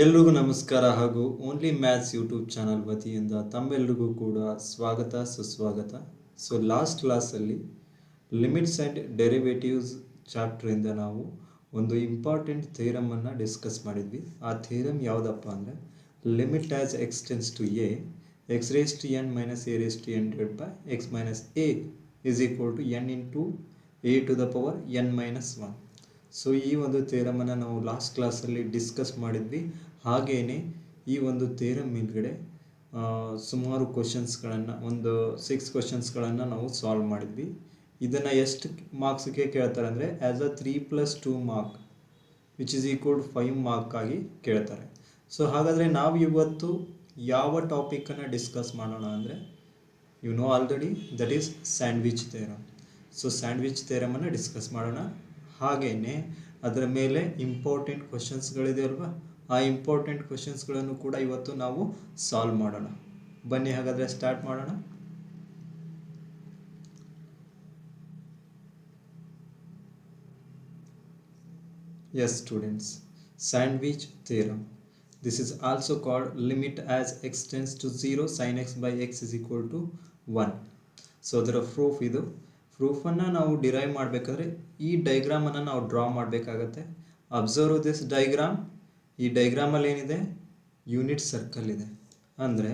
ಎಲ್ರಿಗೂ ನಮಸ್ಕಾರ ಹಾಗೂ ಓನ್ಲಿ ಮ್ಯಾಥ್ಸ್ ಯೂಟ್ಯೂಬ್ ಚಾನಲ್ ವತಿಯಿಂದ ತಮ್ಮೆಲ್ಲರಿಗೂ ಕೂಡ ಸ್ವಾಗತ ಸುಸ್ವಾಗತ. ಸೊ ಲಾಸ್ಟ್ ಕ್ಲಾಸಲ್ಲಿ ಲಿಮಿಟ್ಸ್ ಆ್ಯಂಡ್ ಡೆರಿವೇಟಿವ್ಸ್ ಚಾಪ್ಟ್ರಿಂದ ನಾವು ಒಂದು ಇಂಪಾರ್ಟೆಂಟ್ ಥಿಯರಮನ್ನು ಡಿಸ್ಕಸ್ ಮಾಡಿದ್ವಿ. ಆ ಥಿಯರಮ್ ಯಾವುದಪ್ಪ ಅಂದರೆ limit as x tends to a x raise to n minus a raise to n divide by x minus a is equal to n into a to the power n minus 1. So ಈ ಒಂದು ಥಿಯರಮನ್ನು ನಾವು last ಕ್ಲಾಸಲ್ಲಿ discuss ಮಾಡಿದ್ವಿ. ಹಾಗೆಯೇ ಈ ಒಂದು theorem ಮೇಲ್ಗಡೆ ಸುಮಾರು ಕ್ವಶನ್ಸ್ಗಳನ್ನು ಒಂದು 6 ಕ್ವಶನ್ಸ್ಗಳನ್ನು ನಾವು ಸಾಲ್ವ್ ಮಾಡಿದ್ವಿ. ಇದನ್ನು ಎಷ್ಟು ಮಾರ್ಕ್ಸ್ಗೆ ಕೇಳ್ತಾರೆ ಅಂದರೆ as a 3+2 mark which is equal to 5 mark ಆಗಿ ಕೇಳ್ತಾರೆ. ಸೊ ಹಾಗಾದರೆ ನಾವು ಇವತ್ತು ಯಾವ ಟಾಪಿಕನ್ನು ಡಿಸ್ಕಸ್ ಮಾಡೋಣ ಅಂದರೆ you know already that is sandwich theorem. So sandwich ಥಿಯರಮನ್ನು ಡಿಸ್ಕಸ್ ಮಾಡೋಣ. ಹಾಗೆಯೇ ಅದರ ಮೇಲೆ ಇಂಪಾರ್ಟೆಂಟ್ ಕ್ವಶನ್ಸ್ಗಳಿದೆ ಅಲ್ವಾ, ಆ ಇಂಪಾರ್ಟೆಂಟ್ ಕ್ವಶನ್ಸ್ಗಳನ್ನು ಕೂಡ ಇವತ್ತು ನಾವು ಸಾಲ್ವ್ ಮಾಡೋಣ. ಬನ್ನಿ ಹಾಗಾದರೆ ಸ್ಟಾರ್ಟ್ ಮಾಡೋಣ. Yes students, sandwich theorem. This is also called limit as x tends to 0 sin x by x is equal to 1. So ಅದರ ಪ್ರೂಫ್ ಇದು. ಪ್ರೂಫನ್ನು ನಾವು ಡಿರೈವ್ ಮಾಡಬೇಕಾದ್ರೆ ಈ ಡೈಗ್ರಾಮನ್ನು ನಾವು ಡ್ರಾ ಮಾಡಬೇಕಾಗತ್ತೆ. Observe this diagram. ಈ ಡೈಗ್ರಾಮಲ್ಲಿ ಏನಿದೆ, ಯೂನಿಟ್ ಸರ್ಕಲ್ ಇದೆ. ಅಂದರೆ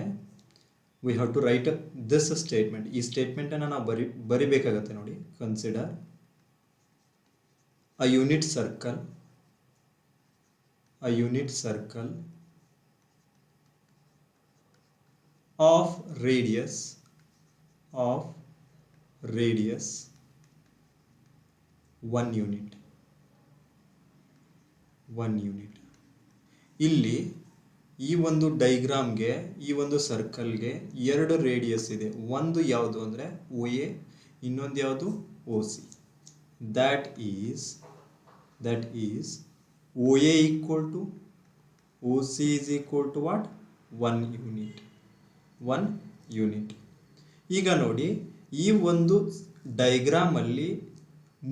we have to write this statement. ಈ ಸ್ಟೇಟ್ಮೆಂಟನ್ನು ನಾವು ಬರಿಬೇಕಾಗತ್ತೆ ನೋಡಿ. Consider a unit circle of radius 1 unit. ಇಲ್ಲಿ ಈ ಒಂದು ಡೈಗ್ರಾಮ್ಗೆ, ಈ ಒಂದು ಸರ್ಕಲ್ಗೆ 2 ರೇಡಿಯಸ್ ಇದೆ. ಒಂದು ಯಾವುದು ಅಂದರೆ ಒ ಎ, ಇನ್ನೊಂದು ಯಾವುದು O C. That is O A equal to O C is equal to what? 1 unit. ಈಗ ನೋಡಿ, ಈ ಒಂದು ಡೈಗ್ರಾಮಲ್ಲಿ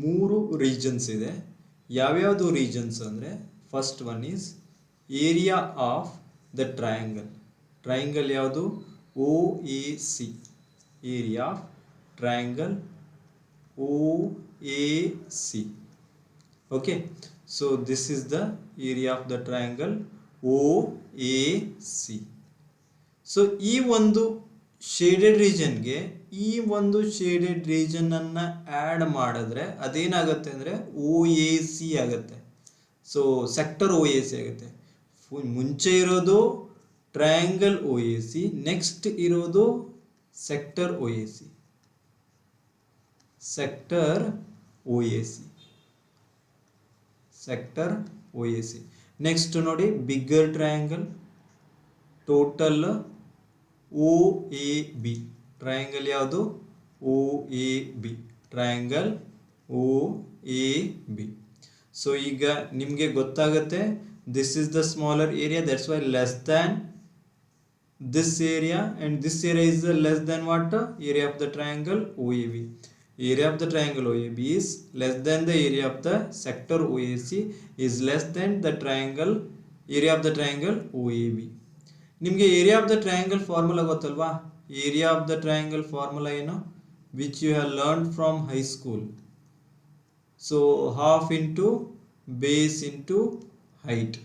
3 ರೀಜನ್ಸ್ ಇದೆ. ಯಾವ್ಯಾವುದು ರೀಜನ್ಸ್ ಅಂದರೆ first one is area of the triangle ಯಾವುದು? O A C. Area of triangle O A C. Okay, so this is the area of the triangle O A C. So ಈ ಒಂದು shaded ರೀಜನ್ಗೆ ಈ ಒಂದು shaded ರೀಜನನ್ನು add ಮಾಡಿದ್ರೆ ಅದೇನಾಗುತ್ತೆ ಅಂದರೆ O A C ಆಗುತ್ತೆ. So sector O A C ಆಗುತ್ತೆ. ಮುಂಚೆ ಇರೋದು triangle O A C, next ಇರೋದು sector O A C. Sector O A C. Next ನೋಡಿ, bigger triangle, total O A B. Triangle ಯಾವುದು? O A B. Triangle O A B. So ಈಗ ನಿಮಗೆ ಗೊತ್ತಾಗುತ್ತೆ, this is the smaller area, that's why less than this area, and this area is less than what? Area of the triangle O A B. Area of the triangle OAB is less than the area of the sector OAC is less than the area of the triangle OAB. ನಿಮಗೆ area of the triangle formula ಗೊತ್ತಲ್ವಾ? Area of the triangle formula ಏನು? Which you have learn from high school. So half into base into height.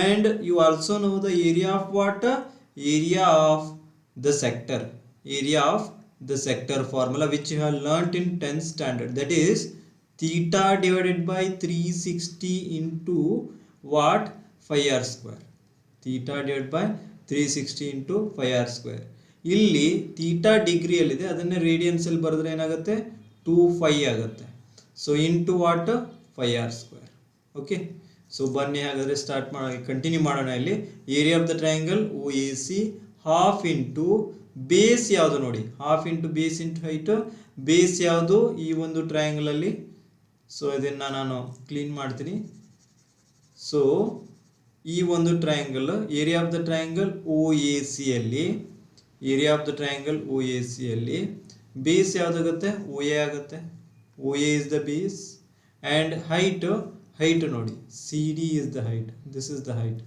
And you also know the area of what? Area of the sector. Area of the sector formula which you have learnt in 10th standard, that is theta divided by 360 into what? 5r square. Theta divided by 360 into 5r square. ಇಲ್ಲಿ theta ಡಿಗ್ರಿಯಲ್ಲಿದೆ, ಅದನ್ನೇ ರೇಡಿಯನ್ಸಲ್ಲಿ ಬರೆದ್ರೆ ಏನಾಗುತ್ತೆ? 2π ಆಗುತ್ತೆ. So into what? 5r square. Okay, so ಬನ್ನಿ ಹಾಗಾದರೆ continue ಮಾಡೋಣ. ಇಲ್ಲಿ area of the triangle O A C half into base ಯಾವುದು ನೋಡಿ? Half into base into height. Base ಯಾವುದು ಈ ಒಂದು ಟ್ರಯಾಂಗಲಲ್ಲಿ? ಸೊ ಇದನ್ನು ನಾನು ಕ್ಲೀನ್ ಮಾಡ್ತೀನಿ. ಸೊ ಈ ಒಂದು triangle, area of the triangle O A ಸಿಯಲ್ಲಿ, ಬೇಸ್ ಯಾವುದಾಗುತ್ತೆ? ಒ ಎ ಆಗುತ್ತೆ. O A is the base. And height height ನೋಡಿ, CD is the height, this is the height.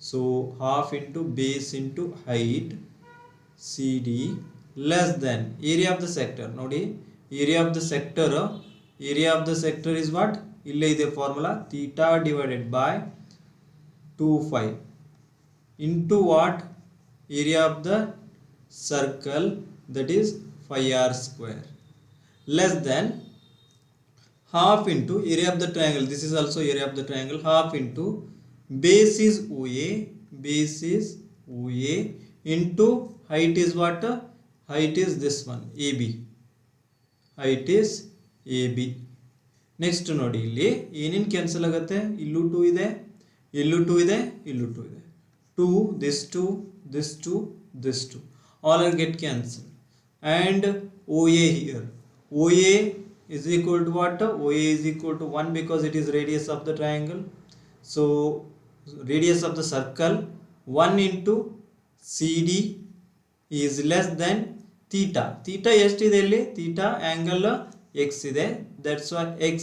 So half into base into height CD less than area of the sector. ನೋಡಿ, area of the sector is what? ಇಲ್ಲೇ ಇದೆ formula, theta divided by 2 phi into what? Area of the circle, that is phi r square, less than half into area of the triangle, this is also area of the triangle, half into base is OA into height is what? Height is this one, AB, height is AB. Next ನೋಡಿ, ಇಲ್ಲಿ ಏನೇನು cancel ಆಗುತ್ತೆ, ಇಲ್ಲೂ 2 ಇದೆ, ಇಲ್ಲೂ 2 ಇದೆ, ಇಲ್ಲೂ 2 ಇದೆ, 2 this 2 this 2 this 2 all are get cancelled. And OA here, OA is equal to what? OA is equal to 1 because it is radius of the triangle. So radius of the circle 1 into CD is less than theta. Theta ಎಷ್ಟಿದೆ ಇಲ್ಲಿ? theta angle x ಇದೆ, that's why x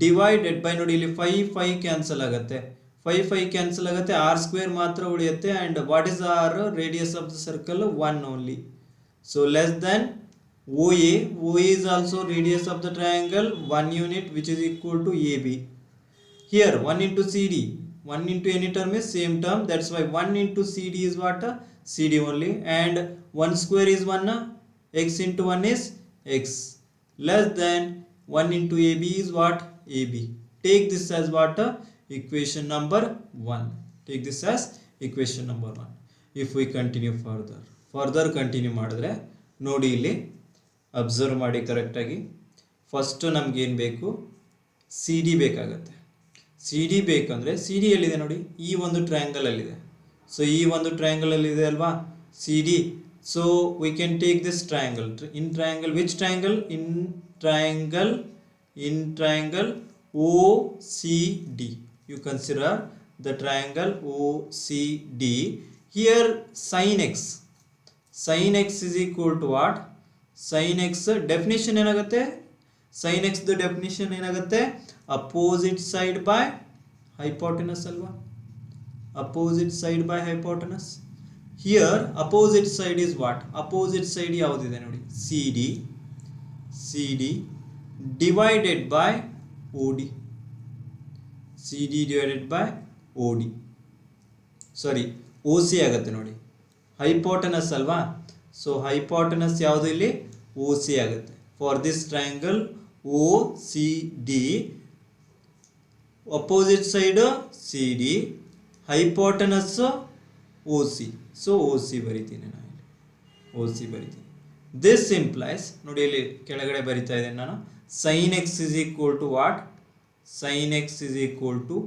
divided by, ನೋಡಿ ಇಲ್ಲಿ 5 cancel ಆಗುತ್ತೆ, 5 cancel ಆಗುತ್ತೆ, r square ಮಾತ್ರ ಉಳಿಯುತ್ತೆ. and what is r? radius of the circle 1 only. So less than OA is also radius of the triangle 1 unit, which is equal to AB. Here 1 into CD, 1 into any term is same term, that's why 1 into CD is what? CD only. And 1 square is 1, x into 1 is x, less than 1 into AB is what? AB. Take this as what? Equation number 1. Take this as equation number 1. If we continue further continue ಮಾಡಿದ್ರೆ ನೋಡಿ, ಇಲ್ಲಿ observe ಮಾಡಿ ಕರೆಕ್ಟಾಗಿ. First ನಮ್ಗೆ ಏನು ಬೇಕು? CD ಬೇಕಾಗತ್ತೆ. CD ಬೇಕಂದರೆ CD ಎಲ್ಲಿದೆ ನೋಡಿ, ಈ ಒಂದು ಟ್ರಯಾಂಗಲ್ ಅಲ್ಲಿದೆ. ಸೊ ಈ ಒಂದು ಟ್ರಯಾಂಗಲ್ ಅಲ್ಲಿದೆ ಅಲ್ವಾ CD. So we can take this triangle, in triangle, which triangle? in triangle OCD. You consider the triangle OCD. Here sin x is equal to what? sin x definition ಏನಾಗುತ್ತೆ? sin x the definition ಏನಾಗುತ್ತೆ? opposite side by hypotenuse ಅಲ್ವಾ? opposite side by hypotenuse. Here opposite side is what? opposite side ಯಾವುದಿದೆ ನೋಡಿ, CD divided by OD. CD divided by OD, sorry OC ಆಗುತ್ತೆ ನೋಡಿ, hypotenuse ಅಲ್ವಾ. So hypotenuse ಯಾವುದು ಇಲ್ಲಿ? OC ಆಗುತ್ತೆ. For this triangle OCD, opposite side CD, hypotenuse OC. So OC ಬರಿತೀನಿ ನಾನು ಇಲ್ಲಿ, OC ಬರಿತೀನಿ. ದಿಸ್ ಇಂಪ್ಲೈಸ್, ನೋಡಿ ಇಲ್ಲಿ ಕೆಳಗಡೆ ಬರಿತಾ ಇದ್ದೇನೆ ನಾನು, sin x is equal to what? sin x is equal to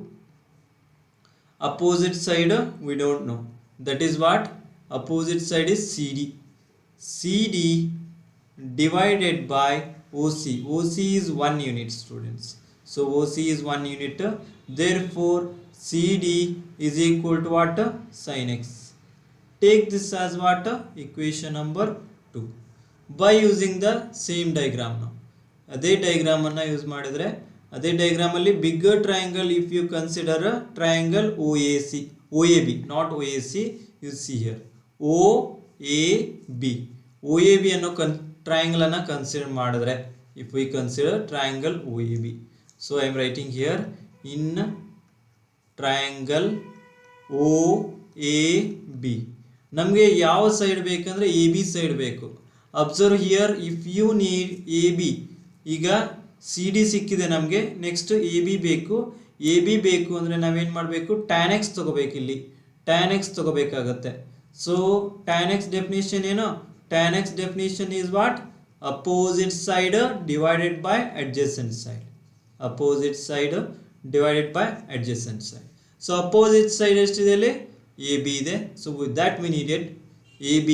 opposite side we don't know, that is what? opposite side is CD divided by OC. OC is 1 unit, students. So OC is 1 unit, therefore CD is equal to what? sin x. Take this as what? equation number 2 by using the same diagram. now ಅದೇ diagram ಅನ್ನು use ಮಾಡಿದ್ರೆ, ಅದೇ diagram ಅಲ್ಲಿ bigger triangle, if you consider triangle OAB, not OAC, you see here OAB ಅನ್ನೋ triangle ಅನ್ನು consider ಮಾಡಿದ್ರೆ, if we consider triangle OAB. So I am writing here, in triangle OAB ನಮಗೆ ಯಾವ side ಬೇಕಂದ್ರೆ AB side ಬೇಕು. Observe here, if you need AB, ಈಗ CD ಸಿಕ್ಕಿದೆ ನಮಗೆ, ನೆಕ್ಸ್ಟ್ AB ಬೇಕು. AB ಬೇಕು ಅಂದರೆ ನಾವೇನು ಮಾಡಬೇಕು? tan x ತಗೋಬೇಕು, ಇಲ್ಲಿ tan x ತಗೋಬೇಕಾಗತ್ತೆ. ಸೊ tan x ಡೆಫಿನೇಷನ್ ಏನು? tan x definition is what? Opposite side divided by adjacent side. Opposite side divided by adjacent side. So opposite side ಎಷ್ಟಿದೆ ಇಲ್ಲಿ? AB ಇದೆ. So with that we needed AB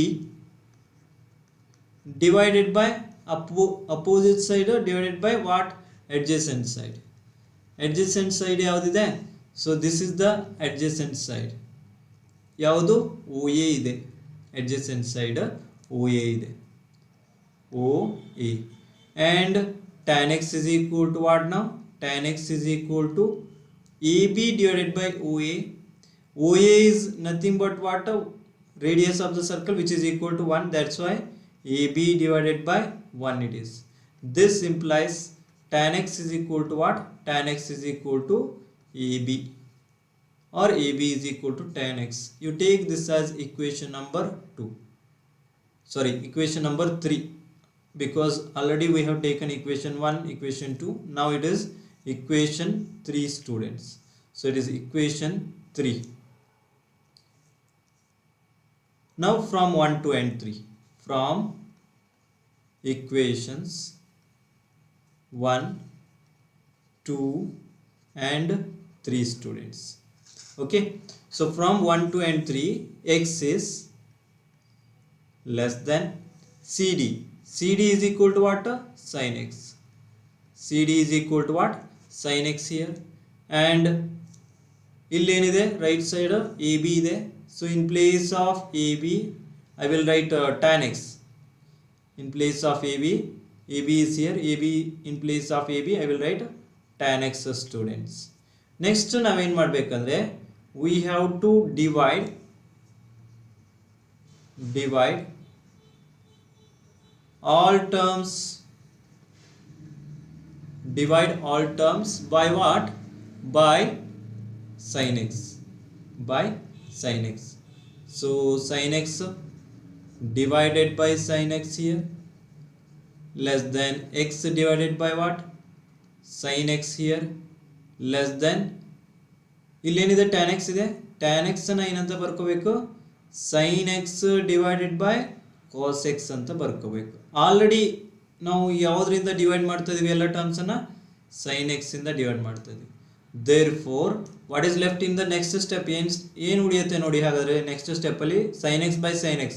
divided by opposite side divided by what? adjacent side. adjacent side ಯಾವುದಿದೆ? So this is the adjacent side. ಯಾವುದು? OA ಇದೆ. adjacent side OA ಇದೆ, OA. and tan x is equal to what now? tan x is equal to AB divided by OA. OA is nothing but what? Radius of the circle, which is equal to 1. That's why AB divided by 1 it is. This implies tan x is equal to what? Tan x is equal to AB, or AB is equal to tan x. You take this as equation number 2. Sorry, equation number 3, because already we have taken equation 1, equation 2. Now it is equation 3, students. So it is equation 3. Now from 1 to and 3, from equations 1, 2 and 3, students. Okay, so from 1 to and 3, x is less than CD. CD is equal to what? Sin x. CD is equal to what? Sin x here. And illeniide right side AB ide. So in place of AB I will write tan x. In place of AB is here. AB in place of AB I will write tan x, students. Next ನಾವೇನು ಮಾಡಬೇಕಂದ್ರೆ we have to divide all terms by what? By sin x. So sin x divided by sin x here less than x divided by what? Sin x here less than, ಇಲ್ಲೇನಿದೆ tan x ಇದೆ. tan x ಅನ್ನ ಏನಂತ ಬರ್ಕೋಬೇಕು? sin x divided by cos x ಅಂತ ಬರ್ಕೋಬೇಕು. Already ನಾವು ಯಾವುದರಿಂದ divide ಮಾಡ್ತಾ ಇದೀವಿ? ಎಲ್ಲ terms ಅನ್ನ sin x ಇಂದ ಡಿವೈಡ್ ಮಾಡ್ತಾ ಇದೀವಿ. therefore what is left in the next step? ಏನು ಉಳಿಯುತ್ತೆ ನೋಡಿ. ಹಾಗಾದ್ರೆ ನೆಕ್ಸ್ಟ್ ಸ್ಟೆಪ್ ಅಲ್ಲಿ sin x by sin x,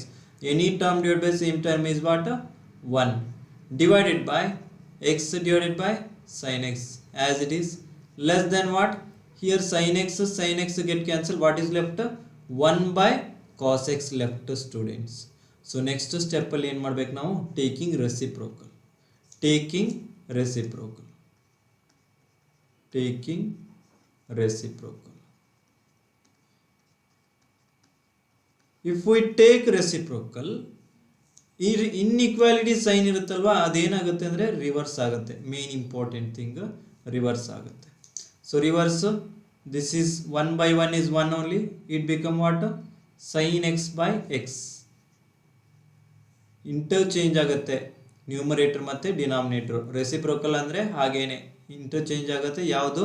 any term divided by same term is what? 1 divided by x divided by sin x as it is, less than what? Here sin x get cancelled. What is left? 1 by cos x left, students. So next step ಅಲ್ಲಿ ಏನು ಮಾಡಬೇಕು ನಾವು? taking reciprocal. If we take reciprocal, ಈ inequality sign ಇರುತ್ತಲ್ವಾ, ಅದೇನಾಗುತ್ತೆ ಅಂದರೆ reverse ಆಗುತ್ತೆ. Main important thing reverse ಆಗುತ್ತೆ. So reverse, this is 1 by 1 is 1 only. It become what? sin x by x. Interchange ಆಗುತ್ತೆ ನ್ಯೂಮರೇಟರ್ ಮತ್ತು ಡಿನಾಮಿನೇಟರ್. ರೆಸಿಪ್ರೋಕಲ್ ಅಂದರೆ ಹಾಗೇನೆ ಇಂಟರ್ಚೇಂಜ್ ಆಗುತ್ತೆ. ಯಾವುದು?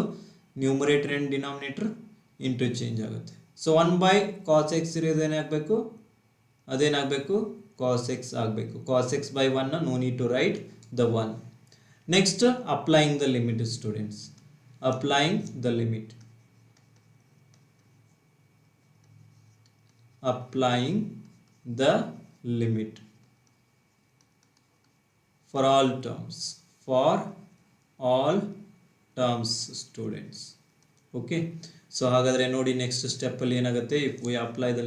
ನ್ಯೂಮರೇಟರ್ ಆ್ಯಂಡ್ ಡಿನಾಮಿನೇಟರ್ ಇಂಟರ್ಚೇಂಜ್ ಆಗುತ್ತೆ. So 1 by cos x ಇರೋದೇನಾಗಬೇಕು? ಅದೇನಾಗಬೇಕು? cos x ಆಗಬೇಕು. cos x by 1, no need to write the 1. Next, applying the limit, students. Applying the limit for all terms, students. Okay, so ಹಾಗಾದ್ರೆ ನೋಡಿ next step ಅಲ್ಲಿ ಏನಾಗುತ್ತೆ? if we apply the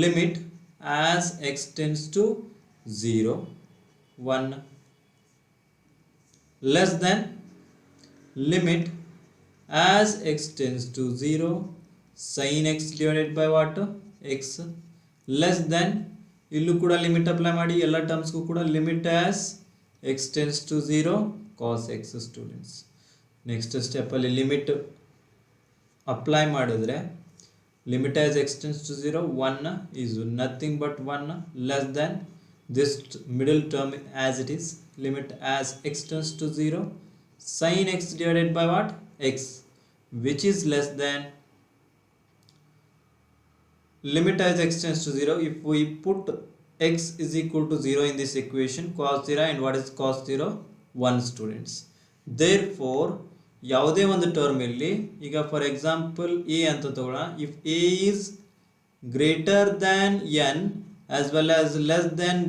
limit as x tends to 0, 1 less than limit as x tends to 0 sin x divided by what? x less than, ಇಲ್ಲೂ ಕೂಡ limit apply ಮಾಡಿ. ಎಲ್ಲ ಟರ್ಮ್ಸ್ಗೂ ಕೂಡ limit as x tends to 0 cos x, students. Next ಸ್ಟೆಪ್ಪಲ್ಲಿ limit apply ಮಾಡಿದ್ರೆ limit as x tends to 0, 1 is nothing but 1 less than this middle term as it is, limit as x tends to 0 sin x divided by what? x, which is less than limit as x tends to 0. If we put x is equal to 0 in this equation, cos 0, and what is cos 0? 1, students. Therefore ಯಾವುದೇ ಒಂದು term ಇಲ್ಲಿ, ಈಗ for example a ಅಂತ ತಗೊಳ್ಳೋಣ. If a is greater than n as well as less than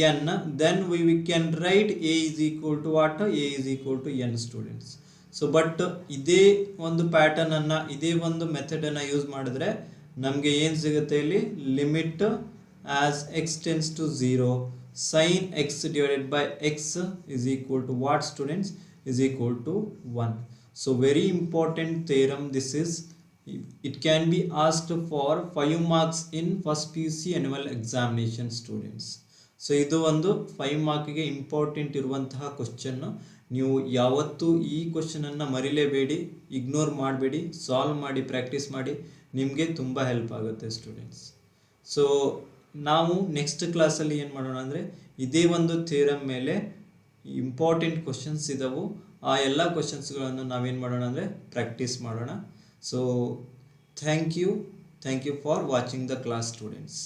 n, then we can write a is equal to what? A is equal to n, students. So but ಇದೇ ಒಂದು pattern ಅನ್ನ, ಇದೇ ಒಂದು method ಅನ್ನ use ಮಾಡಿದ್ರೆ ನಮಗೆ ಏನು ಸಿಗುತ್ತೆ ಇಲ್ಲಿ? Limit as x tends to 0 sin x divided by x is equal to what, students? is equal to 1. So very important theorem this is. It can be asked for 5 marks in first PUC annual examination students. So ಇದು ಒಂದು 5 ಮಾರ್ಕ್ಗೆ important ಇರುವಂತಹ question. ನೀವು ಯಾವತ್ತೂ ಈ ಕ್ವಶನನ್ನು ಮರಿಲೇಬೇಡಿ, ignore ಮಾಡಬೇಡಿ, solve ಮಾಡಿ practice ಮಾಡಿ, ನಿಮಗೆ ತುಂಬ ಹೆಲ್ಪ್ ಆಗುತ್ತೆ ಸ್ಟೂಡೆಂಟ್ಸ್. ಸೊ ನಾವು ನೆಕ್ಸ್ಟ್ ಕ್ಲಾಸಲ್ಲಿ ಏನು ಮಾಡೋಣ ಅಂದರೆ, ಇದೇ ಒಂದು ಥಿಯರಮ್ ಮೇಲೆ ಇಂಪಾರ್ಟೆಂಟ್ ಕ್ವಶನ್ಸ್ ಇದ್ದಾವೆ, ಆ ಎಲ್ಲ ಕ್ವಶನ್ಸ್ಗಳನ್ನು ನಾವೇನು ಮಾಡೋಣ ಅಂದರೆ ಪ್ರಾಕ್ಟೀಸ್ ಮಾಡೋಣ. So thank you for watching the class students.